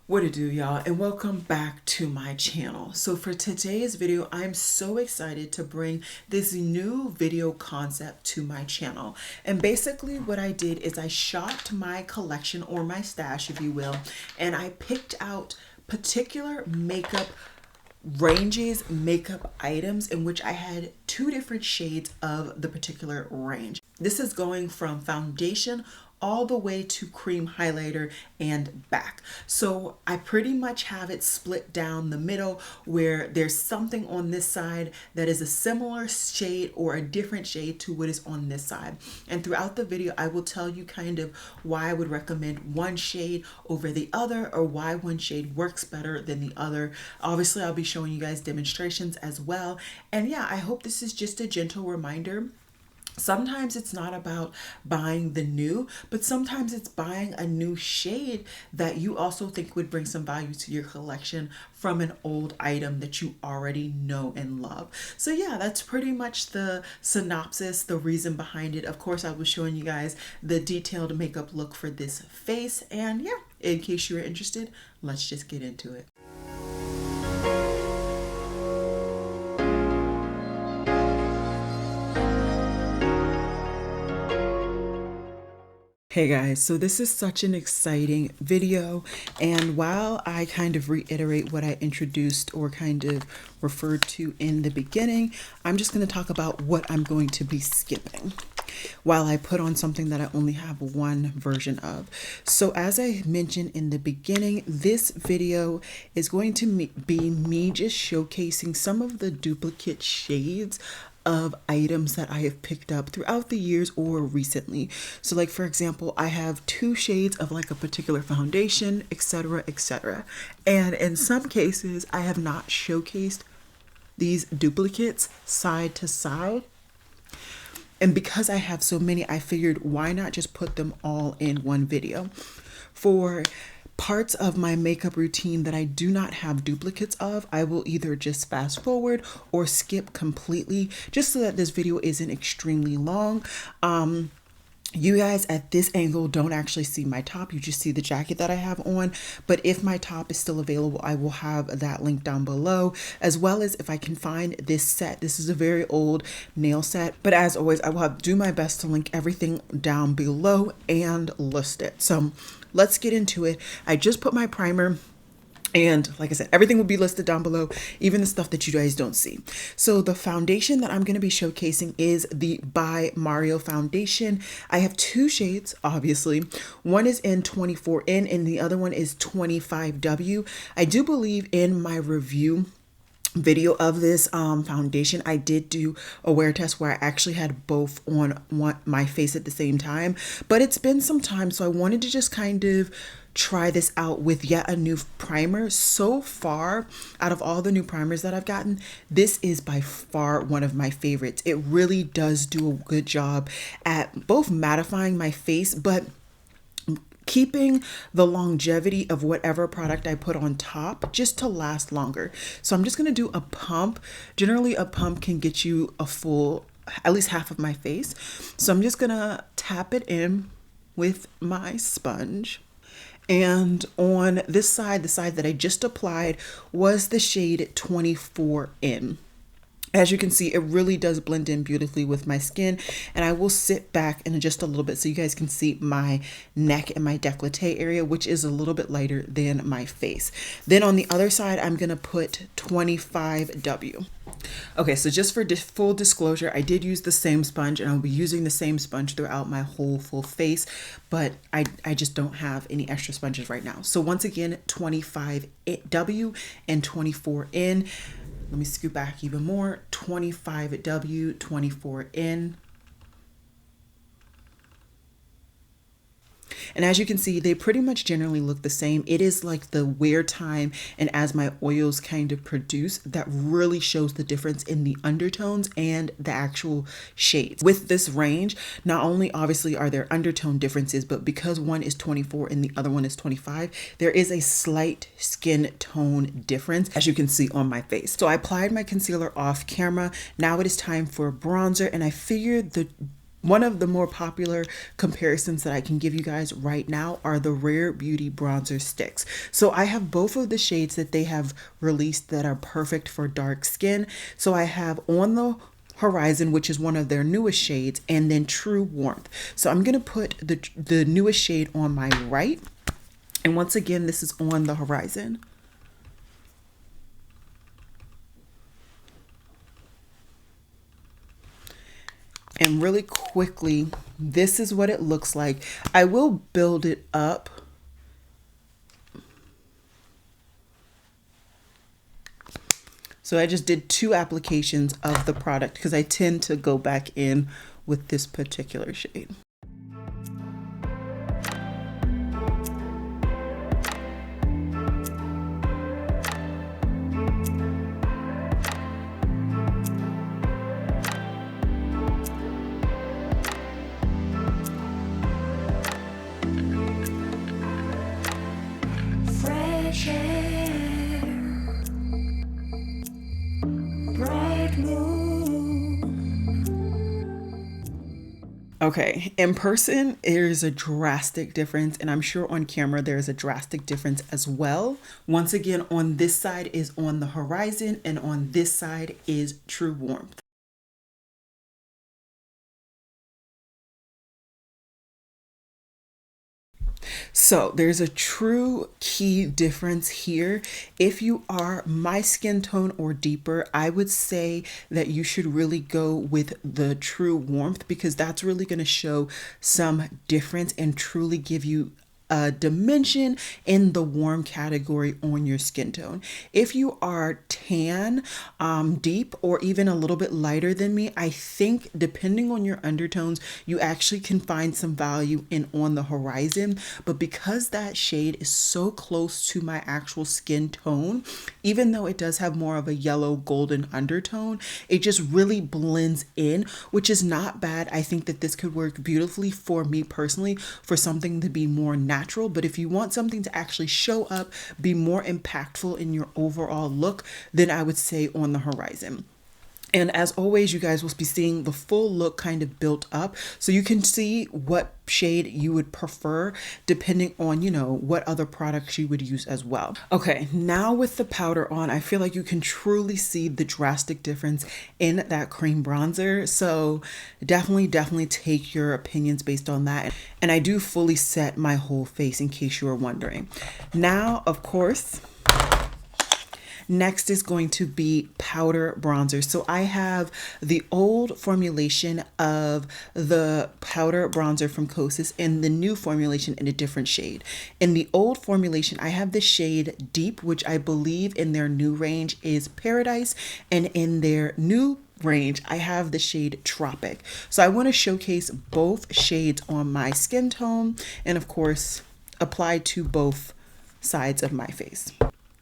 What it do, y'all, and welcome back to my channel. So for today's video, I'm so excited to bring this new video concept to my channel. And basically what I did is I shopped my collection, or my stash if you will, and I picked out particular makeup ranges, makeup items in which I had two different shades of the particular range. This is going from foundation all the way to cream highlighter and back. So I pretty much have it split down the middle, where there's something on this side that is a similar shade or a different shade to what is on this side. And throughout the video, I will tell you kind of why I would recommend one shade over the other, or why one shade works better than the other. Obviously, I'll be showing you guys demonstrations as well. And yeah, I hope this is just a gentle reminder. Sometimes it's not about buying the new, but sometimes it's buying a new shade that you also think would bring some value to your collection from an old item that you already know and love. So yeah, that's pretty much the synopsis, the reason behind it. Of course, I was showing you guys the detailed makeup look for this face. And yeah, in case you're interested, let's just get into it. Hey guys, so this is such an exciting video, and while I kind of reiterate what I introduced or kind of referred to in the beginning, I'm just going to talk about what I'm going to be skipping while I put on something that I only have one version of. So as I mentioned in the beginning, this video is going to be me just showcasing some of the duplicate shades of items that I have picked up throughout the years or recently. So like, for example, I have two shades of like a particular foundation, etc., etc. And in some cases, I have not showcased these duplicates side to side. And because I have so many, I figured why not just put them all in one video. For parts of my makeup routine that I do not have duplicates of, I will either just fast forward or skip completely, just so that this video isn't extremely long. You guys at this angle don't actually see my top, you just see the jacket that I have on. But if my top is still available, I will have that link down below, as well as if I can find this set. This is a very old nail set, but as always, I will do my best to link everything down below and list it. So let's get into it. I just put my primer, and like I said, everything will be listed down below, even the stuff that you guys don't see. So the foundation that I'm going to be showcasing is the by Mario foundation. I have two shades, obviously. One is in 24N and the other one is 25W. I do believe in my review video of this foundation, I did do a wear test where I actually had both on my face at the same time, but it's been some time, so I wanted to just kind of try this out with yet a new primer. So far, out of all the new primers that I've gotten, this is by far one of my favorites. It really does do a good job at both mattifying my face, but keeping the longevity of whatever product I put on top just to last longer. So I'm just going to do a pump. Generally, a pump can get you a full, at least half of my face. So I'm just going to tap it in with my sponge. And on this side, the side that I just applied was the shade 24N. As you can see, it really does blend in beautifully with my skin, and I will sit back in just a little bit so you guys can see my neck and my décolleté area, which is a little bit lighter than my face. Then on the other side, I'm going to put 25W. Okay, so just for full disclosure, I did use the same sponge, and I'll be using the same sponge throughout my whole full face, but I just don't have any extra sponges right now. So once again, 25W and 24N. Let me scoot back even more. 25W, 24N. And as you can see, they pretty much generally look the same. It is like the wear time and as my oils kind of produce that really shows the difference in the undertones and the actual shades. With this range, not only obviously are there undertone differences, but because one is 24 and the other one is 25, there is a slight skin tone difference, as you can see on my face. So I applied my concealer off camera. Now it is time for bronzer, and I figured the One of the more popular comparisons that I can give you guys right now are the Rare Beauty bronzer sticks. So I have both of the shades that they have released that are perfect for dark skin. So I have On the Horizon, which is one of their newest shades, and then True Warmth. So I'm going to put the newest shade on my right. And once again, this is On the Horizon. And really quickly, this is what it looks like. I will build it up. So I just did 2 applications of the product because I tend to go back in with this particular shade. Okay, in person, there's a drastic difference, and I'm sure on camera there's a drastic difference as well. Once again, on this side is On the Horizon, and on this side is True Warmth. So there's a true key difference here. If you are my skin tone or deeper, I would say that you should really go with the True Warmth because that's really going to show some difference and truly give you a dimension in the warm category on your skin tone. If you are tan, deep, or even a little bit lighter than me, I think depending on your undertones, you actually can find some value in On the Horizon. But because that shade is so close to my actual skin tone, even though it does have more of a yellow golden undertone, it just really blends in, which is not bad. I think that this could work beautifully for me personally for something to be more natural. But if you want something to actually show up, be more impactful in your overall look, then I would say On the Horizon. And as always, you guys will be seeing the full look kind of built up so you can see what shade you would prefer depending on, you know, what other products you would use as well. Okay, now with the powder on, I feel like you can truly see the drastic difference in that cream bronzer. So definitely take your opinions based on that. And I do fully set my whole face in case you are wondering. Now, of course, next is going to be powder bronzer. So I have the old formulation of the powder bronzer from Kosas and the new formulation in a different shade. In the old formulation, I have the shade Deep, which I believe in their new range is Paradise, and in their new range, I have the shade Tropic. So I want to showcase both shades on my skin tone and of course apply to both sides of my face.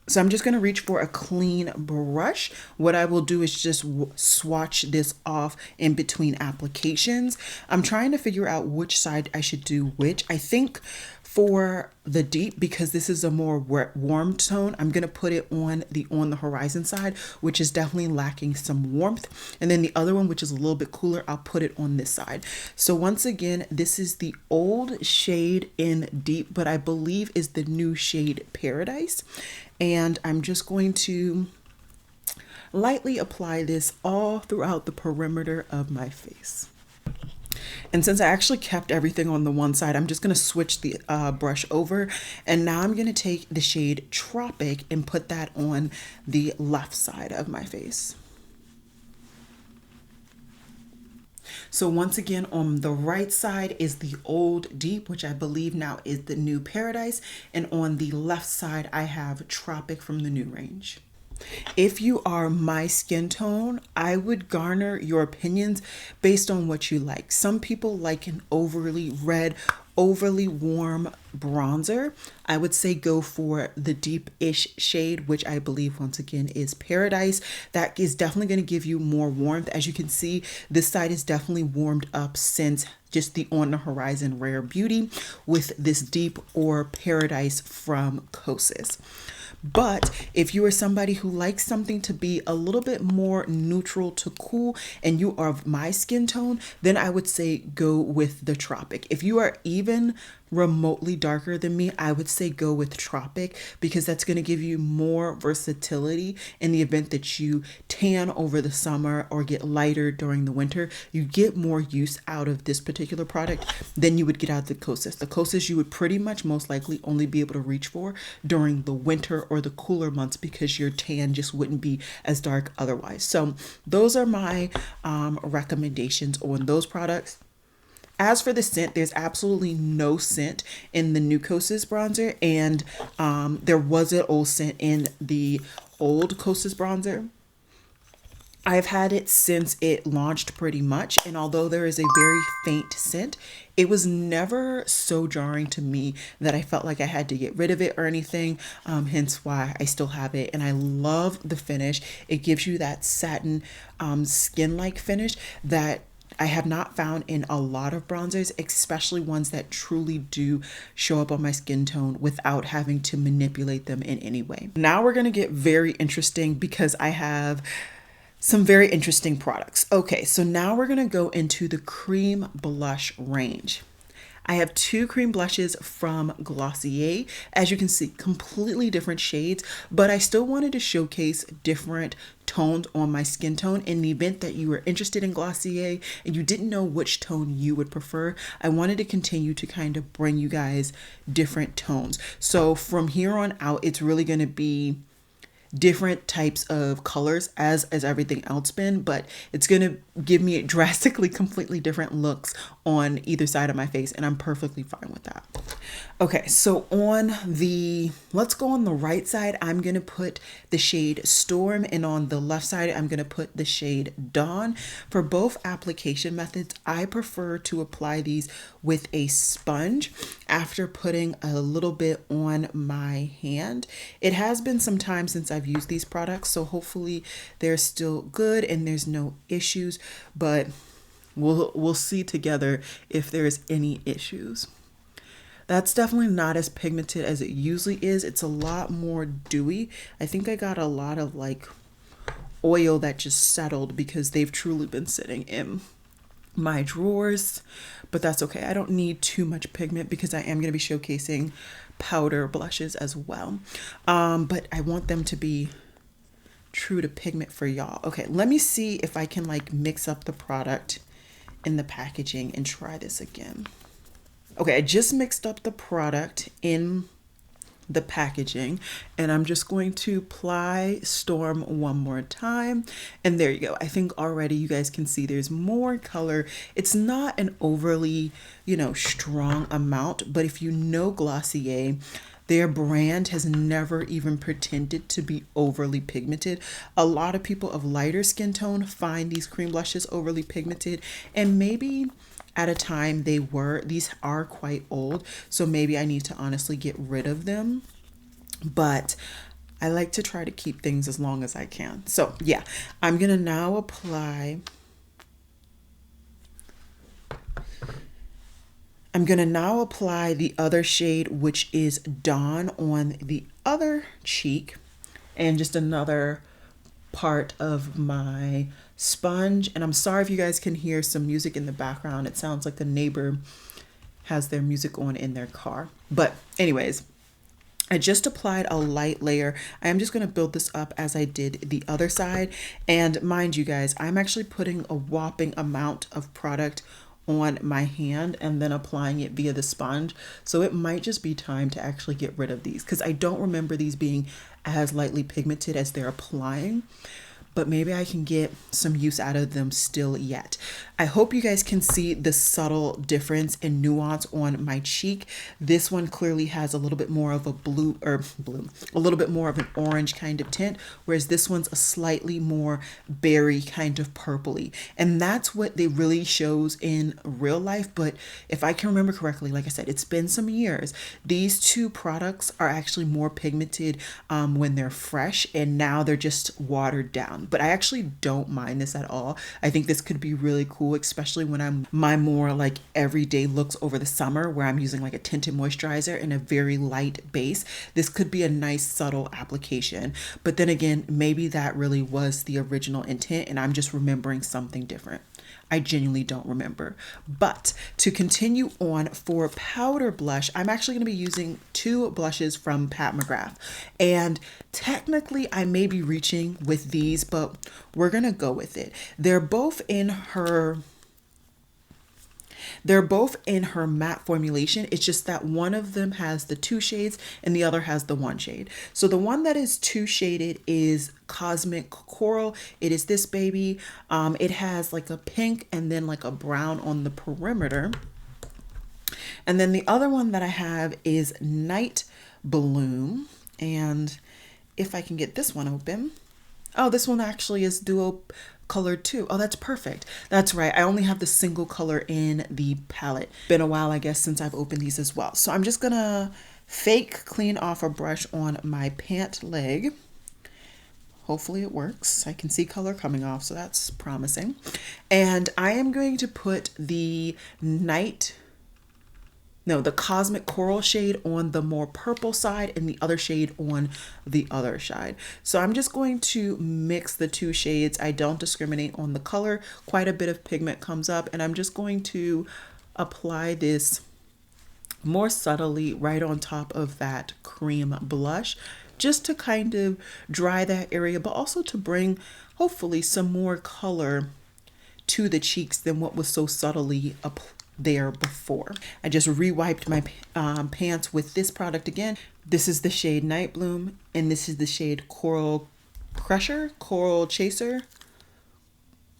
So I'm just going to reach for a clean brush. What I will do is just swatch this off in between applications. I'm trying to figure out which side I should do which. I think for the deep, because this is a more warm tone, I'm going to put it on the Horizon side, which is definitely lacking some warmth. And then the other one, which is a little bit cooler, I'll put it on this side. So once again, this is the old shade in Deep, but I believe is the new shade Paradise. And I'm just going to lightly apply this all throughout the perimeter of my face. And since I actually kept everything on the one side, I'm just going to switch the brush over. And now I'm going to take the shade Tropic and put that on the left side of my face. So once again, on the right side is the old Deep, which I believe now is the new Paradise. And on the left side, I have Tropic from the new range. If you are my skin tone, I would garner your opinions based on what you like. Some people like an overly red, overly warm bronzer. I would say go for the deep-ish shade, which I believe once again is Paradise. That is definitely going to give you more warmth. As you can see, this side is definitely warmed up since just the On the Horizon Rare Beauty with this Deep or Paradise from Kosas. But if you are somebody who likes something to be a little bit more neutral to cool and you are of my skin tone, then I would say go with the Tropic. If you are even remotely darker than me, I would say go with Tropic, because that's going to give you more versatility in the event that you tan over the summer or get lighter during the winter. You get more use out of this particular product than you would get out of the Kosas. The Kosas you would pretty much most likely only be able to reach for during the winter or the cooler months, because your tan just wouldn't be as dark otherwise. So those are my recommendations on those products. As for the scent, there's absolutely no scent in the new Kosas bronzer, and there was an old scent in the old Kosas bronzer. I've had it since it launched pretty much, and although there is a very faint scent, it was never so jarring to me that I felt like I had to get rid of it or anything, hence why I still have it. And I love the finish. It gives you that satin skin-like finish that I have not found in a lot of bronzers, especially ones that truly do show up on my skin tone without having to manipulate them in any way. Now we're going to get very interesting, because I have some very interesting products. Okay, so now we're going to go into the cream blush range. I have two cream blushes from Glossier. As you can see, completely different shades, but I still wanted to showcase different tones on my skin tone in the event that you were interested in Glossier and you didn't know which tone you would prefer. I wanted to continue to kind of bring you guys different tones. So from here on out, it's really going to be different types of colors as everything else been, but it's gonna give me drastically completely different looks on either side of my face, and I'm perfectly fine with that. Okay, so let's go on the right side. I'm gonna put the shade Storm, and on the left side I'm gonna put the shade Dawn. For both application methods, I prefer to apply these with a sponge after putting a little bit on my hand. It has been some time since I've used these products, so hopefully they're still good and there's no issues, but we'll see together if there's any issues. That's definitely not as pigmented as it usually is. It's a lot more dewy. I think I got a lot of like oil that just settled because they've truly been sitting in my drawers, but that's okay. I don't need too much pigment because I am going to be showcasing powder blushes as well. But I want them to be true to pigment for y'all. Okay, let me see if I can like mix up the product in the packaging and try this again. Okay, I just mixed up the product in the packaging, and I'm just going to apply Storm one more time, and there you go. I think already you guys can see there's more color. It's not an overly, strong amount, but if you know Glossier, their brand has never even pretended to be overly pigmented. A lot of people of lighter skin tone find these cream blushes overly pigmented, and maybe at a time these are quite old, so maybe I need to honestly get rid of them, but I like to try to keep things as long as I can. So yeah, I'm gonna now apply the other shade, which is Dawn, on the other cheek, and just another part of my sponge. And I'm sorry if you guys can hear some music in the background. It sounds like the neighbor has their music on in their car. But anyways, I just applied a light layer. I am just going to build this up as I did the other side. And mind you guys, I'm actually putting a whopping amount of product on my hand and then applying it via the sponge. So it might just be time to actually get rid of these, because I don't remember these being as lightly pigmented as they're applying, but maybe I can get some use out of them still yet. I hope you guys can see the subtle difference in nuance on my cheek. This one clearly has a little bit more of a a little bit more of an orange kind of tint, whereas this one's a slightly more berry kind of purpley. And that's what they really shows in real life. But if I can remember correctly, like I said, it's been some years. These two products are actually more pigmented when they're fresh, and now they're just watered down. but I actually don't mind this at all. I think this could be really cool, especially when I'm my more like everyday looks over the summer where I'm using like a tinted moisturizer and a very light base. This could be a nice subtle application, but then again, maybe that really was the original intent and I'm just remembering something different. I genuinely don't remember. But to continue on, for powder blush, I'm actually going to be using two blushes from Pat McGrath. And technically, I may be reaching with these, but we're going to go with it. They're both in her matte formulation. It's just that one of them has the 2 shades and the other has the 1 shade. So the one that is 2 shaded is Cosmic Coral. It is this baby. It has like a pink and then like a brown on the perimeter. And then the other one that I have is Night Bloom. And if I can get this one open. Oh, this one actually is duo colored too. Oh, that's perfect. That's right. I only have the single color in the palette. Been a while, I guess, since I've opened these as well. So I'm just gonna fake clean off a brush on my pant leg. Hopefully it works. I can see color coming off, so that's promising. And I am going to put the Cosmic Coral shade on the more purple side and the other shade on the other side. So I'm just going to mix the 2 shades. I don't discriminate on the color. Quite a bit of pigment comes up, and I'm just going to apply this more subtly right on top of that cream blush, just to kind of dry that area, but also to bring hopefully some more color to the cheeks than what was so subtly applied there before. I just re-wiped my pants with this product again. This is the shade Night Bloom, and this is the shade Coral Chaser,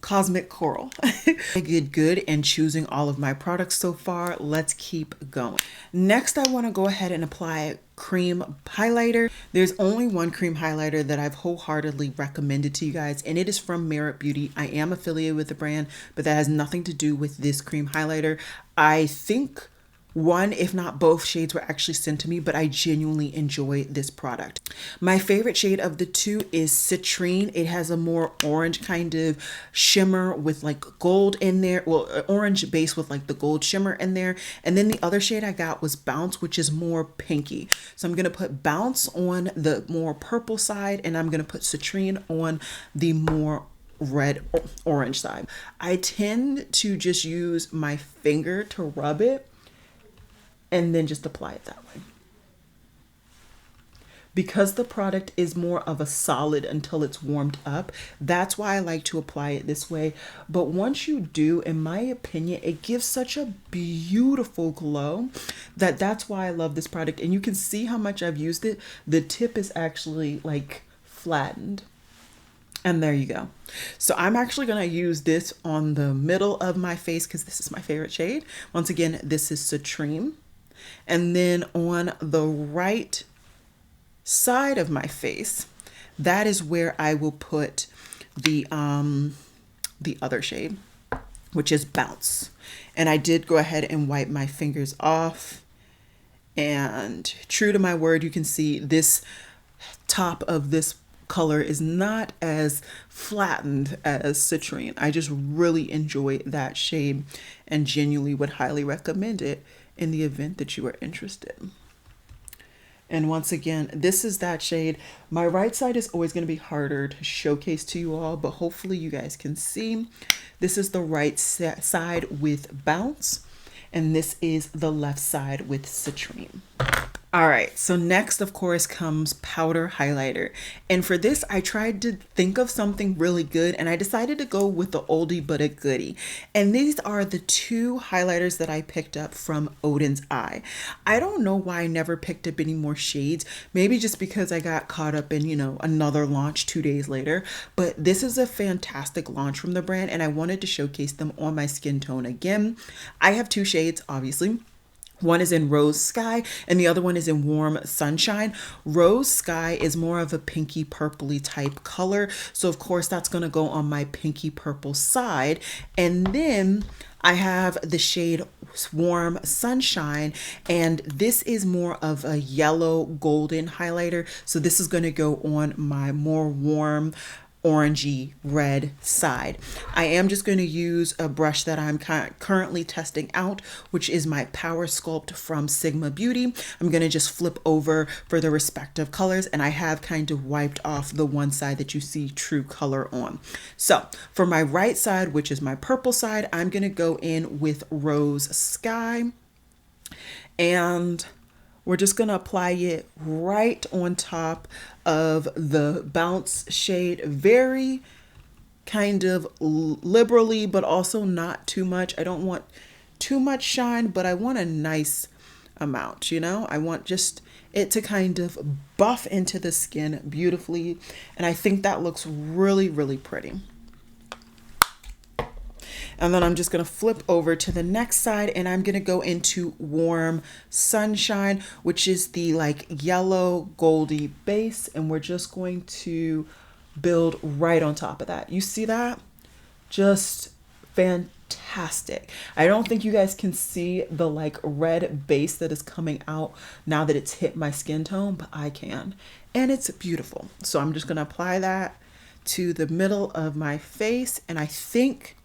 Cosmic Coral. I did good in choosing all of my products so far. Let's keep going. Next, I want to go ahead and apply cream highlighter. There's only one cream highlighter that I've wholeheartedly recommended to you guys, and it is from Merit Beauty. I am affiliated with the brand, but that has nothing to do with this cream highlighter. I think one, if not both shades were actually sent to me, but I genuinely enjoy this product. My favorite shade of the 2 is Citrine. It has a more orange kind of shimmer with like gold in there. Well, orange base with like the gold shimmer in there. And then the other shade I got was Bounce, which is more pinky. So I'm going to put Bounce on the more purple side, and I'm going to put Citrine on the more red orange side. I tend to just use my finger to rub it and then just apply it that way. Because the product is more of a solid until it's warmed up, that's why I like to apply it this way. But once you do, in my opinion, it gives such a beautiful glow that's why I love this product. And you can see how much I've used it. The tip is actually like flattened. And there you go. So I'm actually going to use this on the middle of my face because this is my favorite shade. Once again, this is Citrine. And then on the right side of my face, that is where I will put the other shade, which is Bounce. And I did go ahead and wipe my fingers off. And true to my word, you can see this top of this color is not as flattened as Citrine. I just really enjoy that shade and genuinely would highly recommend it in the event that you are interested. And once again, this is that shade. My right side is always going to be harder to showcase to you all, but hopefully you guys can see. This is the right side with Bounce, and this is the left side with Citrine. All right, so next, of course, comes powder highlighter. And for this, I tried to think of something really good, and I decided to go with the oldie but a goodie. And these are the 2 highlighters that I picked up from Odens Eye. I don't know why I never picked up any more shades. Maybe just because I got caught up in, another launch 2 days later. But this is a fantastic launch from the brand, and I wanted to showcase them on my skin tone again. I have 2 shades, obviously. One is in Rose Sky and the other one is in Warm Sunshine. Rose Sky is more of a pinky purpley type color. So of course that's going to go on my pinky purple side. And then I have the shade Warm Sunshine, and this is more of a yellow golden highlighter. So this is going to go on my more warm orangey red side. I am just going to use a brush that I'm currently testing out, which is my Power Sculpt from Sigma Beauty. I'm going to just flip over for the respective colors, and I have kind of wiped off the one side that you see true color on. So for my right side, which is my purple side, I'm going to go in with Rose Sky, and we're just going to apply it right on top of the bounce shade, very kind of liberally, but also not too much. I don't want too much shine, but I want a nice amount, you know? I want just it to kind of buff into the skin beautifully. And I think that looks really, really pretty. And then I'm just going to flip over to the next side, and I'm going to go into Warm Sunshine, which is the like yellow goldy base. And we're just going to build right on top of that. You see that? Just fantastic. I don't think you guys can see the like red base that is coming out now that it's hit my skin tone, but I can. And it's beautiful. So I'm just going to apply that to the middle of my face, and I think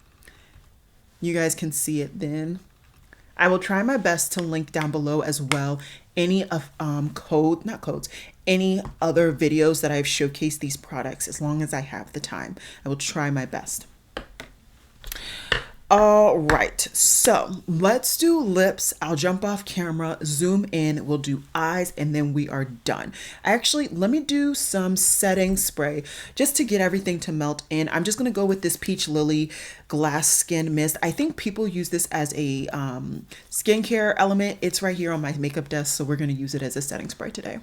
you guys can see it then. I will try my best to link down below as well any of any other videos that I've showcased these products, as long as I have the time. I will try my best. All right, so let's do lips. I'll jump off camera, zoom in, we'll do eyes, and then we are done. Actually, let me do some setting spray just to get everything to melt in. I'm just gonna go with this Peach Lily Glass Skin Mist. I think people use this as a skincare element. It's right here on my makeup desk, so we're gonna use it as a setting spray today.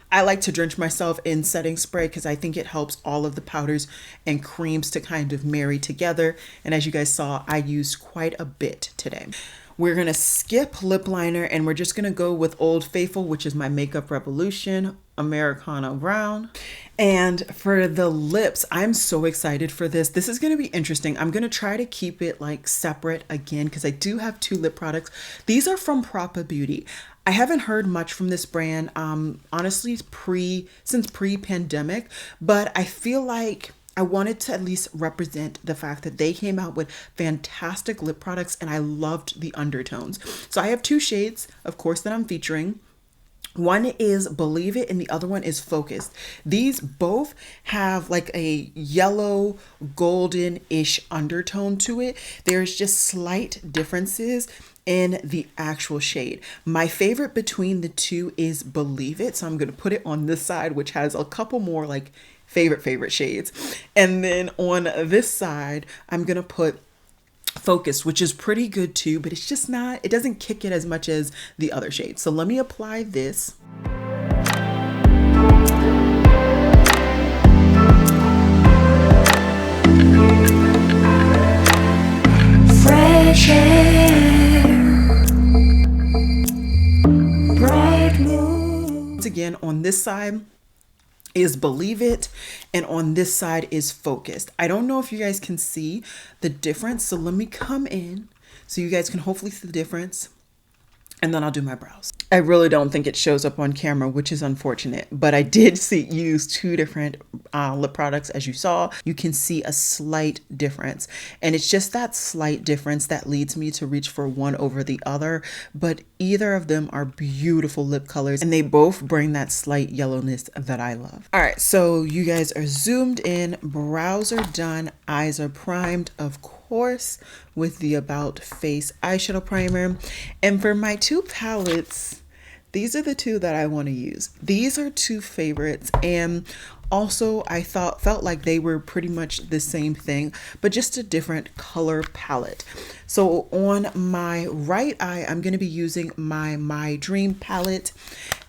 I like to drench myself in setting spray because I think it helps all of the powders and creams to kind of marry together. And as you guys saw, I used quite a bit today. We're going to skip lip liner, and we're just going to go with Old Faithful, which is my Makeup Revolution Americano Brown. And for the lips, I'm so excited for this. This is going to be interesting. I'm going to try to keep it like separate again because I do have two lip products. These are from Propa Beauty. I haven't heard much from this brand, honestly, since pre-pandemic, but I feel like I wanted to at least represent the fact that they came out with fantastic lip products, and I loved the undertones. So I have two shades, of course, that I'm featuring. One is Believe It and the other one is Focused. These both have like a yellow golden-ish undertone to it. There's just slight differences in the actual shade. My favorite between the two is Believe It. So I'm going to put it on this side, which has a couple more like favorite shades. And then on this side, I'm going to put Focused, which is pretty good too, but it's just not, it doesn't kick it as much as the other shades. So let me apply this. Fresh air, bright moon. Again, on this side is Believe It, and on this side is Focused. I don't know if you guys can see the difference, so let me come in so you guys can hopefully see the difference, and then I'll do my brows. I really don't think it shows up on camera, which is unfortunate, but I did use two different lip products. As you saw, you can see a slight difference, and it's just that slight difference that leads me to reach for one over the other, but either of them are beautiful lip colors, and they both bring that slight yellowness that I love. All right, so you guys are zoomed in, brows are done, eyes are primed, of course, with the About Face eyeshadow primer. And for my two palettes, these are the two that I want to use. These are two favorites, and also I felt like they were pretty much the same thing, but just a different color palette. So on my right eye, I'm going to be using my Dream palette,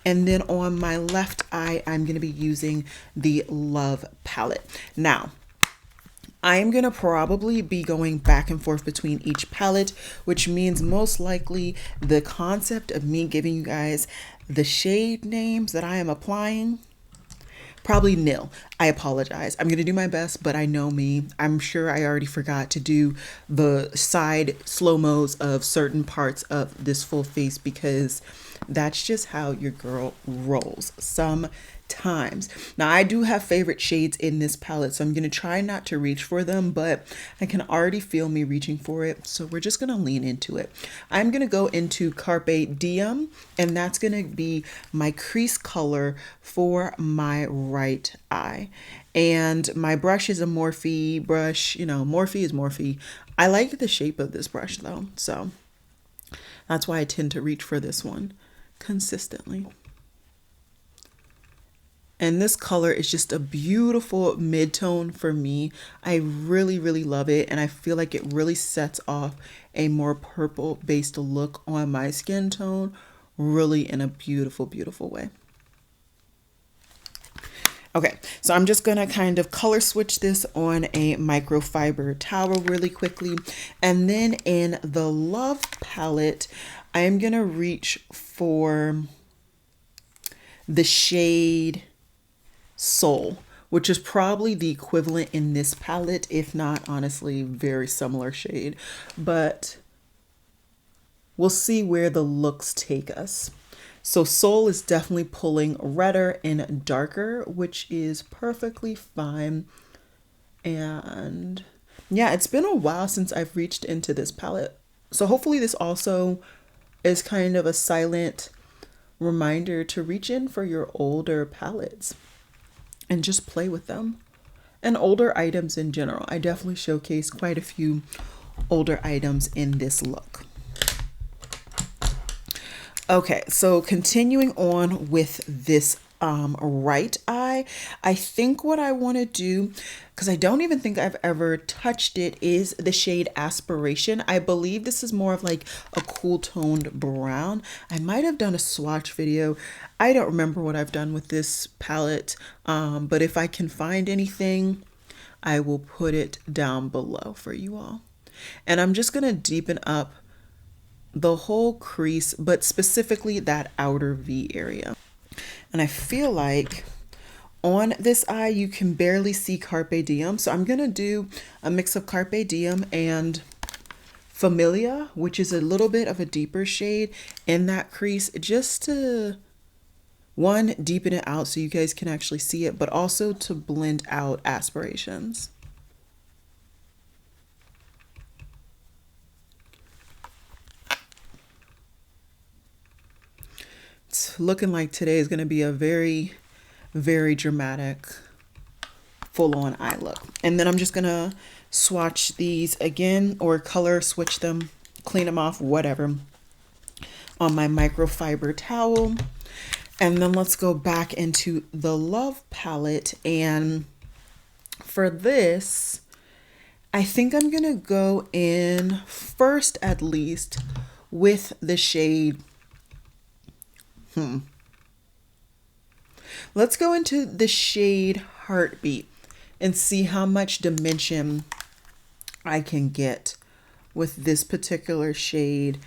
and then on my left eye, I'm going to be using the Love palette. Now, I am going to probably be going back and forth between each palette, which means most likely the concept of me giving you guys the shade names that I am applying, probably nil. I apologize. I'm going to do my best, but I know me. I'm sure I already forgot to do the side slow-mos of certain parts of this full face because that's just how your girl rolls. Some times. Now I do have favorite shades in this palette, so I'm going to try not to reach for them, but I can already feel me reaching for it, so we're just going to lean into it. I'm going to go into Carpe Diem, and that's going to be my crease color for my right eye. And my brush is a Morphe brush. You know, Morphe is Morphe. I like the shape of this brush though, so that's why I tend to reach for this one consistently. And this color is just a beautiful mid-tone for me. I really, really love it. And I feel like it really sets off a more purple-based look on my skin tone, really in a beautiful, beautiful way. Okay, so I'm just gonna kind of color switch this on a microfiber towel really quickly. And then in the Love palette, I'm gonna reach for the shade Soul, which is probably the equivalent in this palette, if not honestly very similar shade, but we'll see where the looks take us. So Soul is definitely pulling redder and darker, which is perfectly fine. And yeah, it's been a while since I've reached into this palette, so hopefully this also is kind of a silent reminder to reach in for your older palettes and just play with them, and older items in general. I definitely showcase quite a few older items in this look. Okay, so continuing on with this right eye, I think what I want to do, because I don't even think I've ever touched it, is the shade Aspiration. I believe this is more of like a cool toned brown. I might have done a swatch video. I don't remember what I've done with this palette, but if I can find anything, I will put it down below for you all. And I'm just going to deepen up the whole crease, but specifically that outer V area. And I feel like on this eye, you can barely see Carpe Diem. So I'm going to do a mix of Carpe Diem and Familia, which is a little bit of a deeper shade in that crease, just to, one, deepen it out so you guys can actually see it, but also to blend out Aspirations. It's looking like today is going to be a very, very dramatic full-on eye look. And then I'm just going to swatch these again, or color switch them, clean them off, whatever, on my microfiber towel. And then let's go back into the Love palette. And for this, I think I'm going to go in first, at least, with the shade Let's go into the shade Heartbeat and see how much dimension I can get with this particular shade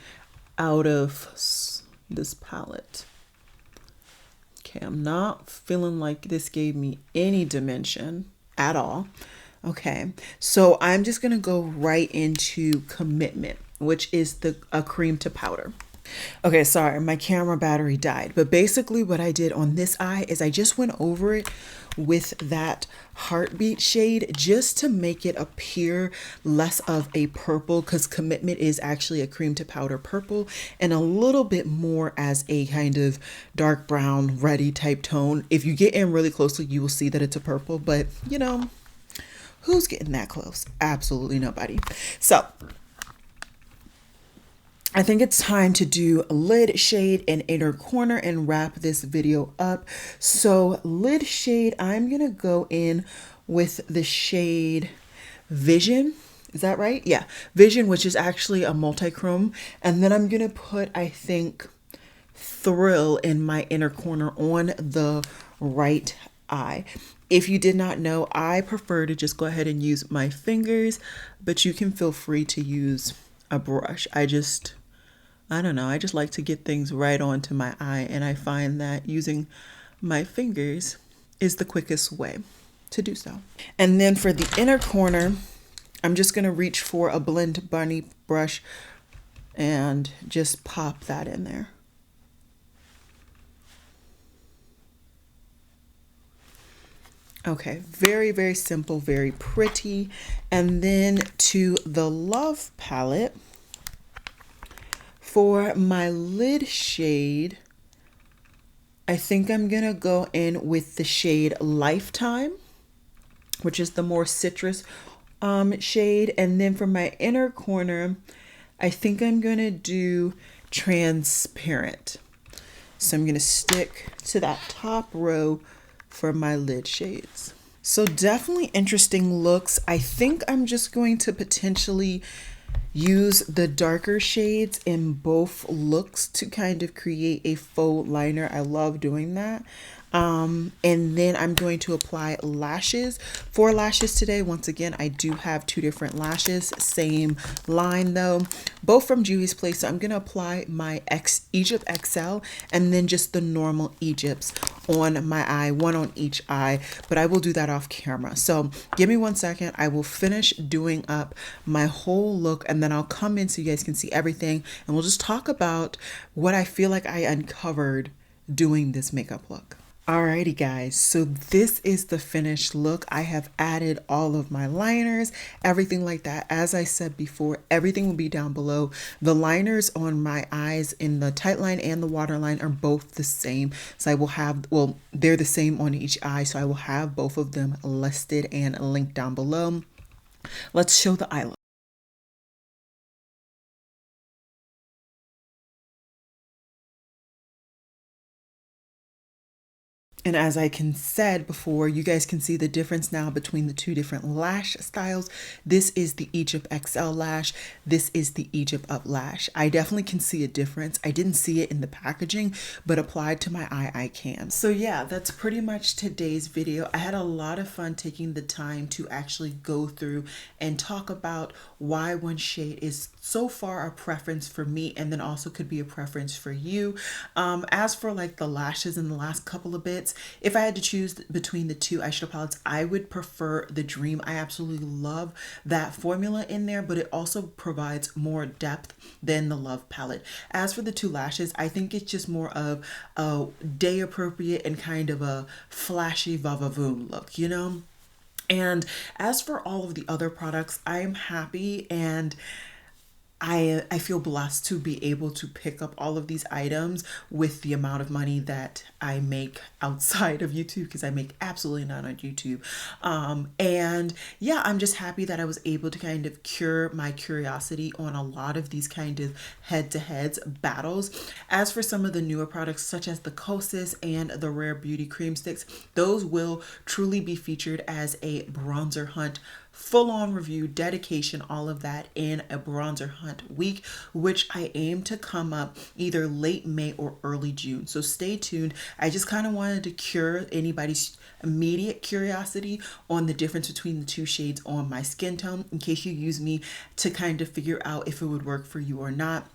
out of this palette. Okay, I'm not feeling like this gave me any dimension at all. Okay, so I'm just gonna go right into Commitment, which is a cream to powder. Okay, sorry, my camera battery died, but basically what I did on this eye is I just went over it with that Heartbeat shade just to make it appear less of a purple, because Commitment is actually a cream to powder purple, and a little bit more as a kind of dark brown, reddy type tone. If you get in really closely, you will see that it's a purple, but you know, who's getting that close? Absolutely nobody. So I think it's time to do lid shade and inner corner and wrap this video up. So lid shade, I'm gonna go in with the shade Vision. Is that right? Yeah, Vision, which is actually a multi-chrome. And then I'm gonna put, I think, Thrill in my inner corner on the right eye. If you did not know, I prefer to just go ahead and use my fingers, but you can feel free to use a brush. I don't know, I just like to get things right onto my eye, and I find that using my fingers is the quickest way to do so. And then for the inner corner, I'm just gonna reach for a Blend Bunny brush and just pop that in there. Okay, very, very simple, very pretty. And then to the Love palette, for my lid shade, I think I'm gonna go in with the shade Lifetime, which is the more citrus shade. And then for my inner corner, I think I'm gonna do Transparent. So I'm gonna stick to that top row for my lid shades. So definitely interesting looks. I think I'm just going to potentially use the darker shades in both looks to kind of create a faux liner. I love doing that. And then I'm going to apply lashes. For lashes today, once again, I do have two different lashes, same line though, both from Juvia's Place. So I'm going to apply my Egypt XL and then just the normal Egypts on my eye, one on each eye, but I will do that off camera. So give me 1 second. I will finish doing up my whole look and then I'll come in so you guys can see everything and we'll just talk about what I feel like I uncovered doing this makeup look. Alrighty guys, so this is the finished look. I have added all of my liners, everything like that. As I said before, everything will be down below. The liners on my eyes in the tight line and the waterline are both the same. So I will have, well, they're the same on each eye. So I will have both of them listed and linked down below. Let's show the eye look. And as I said before, you guys can see the difference now between the two different lash styles. This is the Egypt XL lash. This is the Egypt Up lash. I definitely can see a difference. I didn't see it in the packaging, but applied to my eye, I can. So yeah, that's pretty much today's video. I had a lot of fun taking the time to actually go through and talk about why one shade is so far a preference for me and then also could be a preference for you. As for like the lashes in the last couple of bits, if I had to choose between the two eyeshadow palettes, I would prefer the Dream. I absolutely love that formula in there, but it also provides more depth than the Love palette. As for the two lashes, I think it's just more of a day appropriate and kind of a flashy va-va-voom look, you know? And as for all of the other products, I am happy and I feel blessed to be able to pick up all of these items with the amount of money that I make outside of YouTube, because I make absolutely none on YouTube. And yeah, I'm just happy that I was able to kind of cure my curiosity on a lot of these kind of head-to-heads battles. As for some of the newer products, such as the Kosas and the Rare Beauty Cream Sticks, those will truly be featured as a bronzer hunt full-on review, dedication, all of that in a bronzer hunt week, which I aim to come up either late May or early June. So stay tuned. I just kind of wanted to cure anybody's immediate curiosity on the difference between the two shades on my skin tone, in case you use me to kind of figure out if it would work for you or not.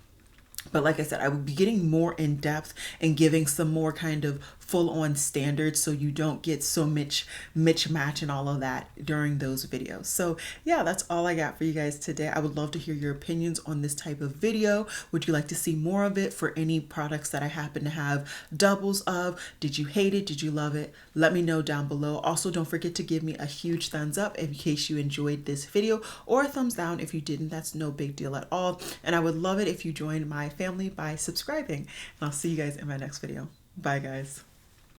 But like I said, I will be getting more in depth and giving some more kind of full-on standards so you don't get so mismatch and all of that during those videos. So yeah, that's all I got for you guys today. I would love to hear your opinions on this type of video. Would you like to see more of it for any products that I happen to have doubles of? Did you hate it? Did you love it? Let me know down below. Also, don't forget to give me a huge thumbs up in case you enjoyed this video, or a thumbs down if you didn't. That's no big deal at all. And I would love it if you joined my family by subscribing. And I'll see you guys in my next video. Bye guys.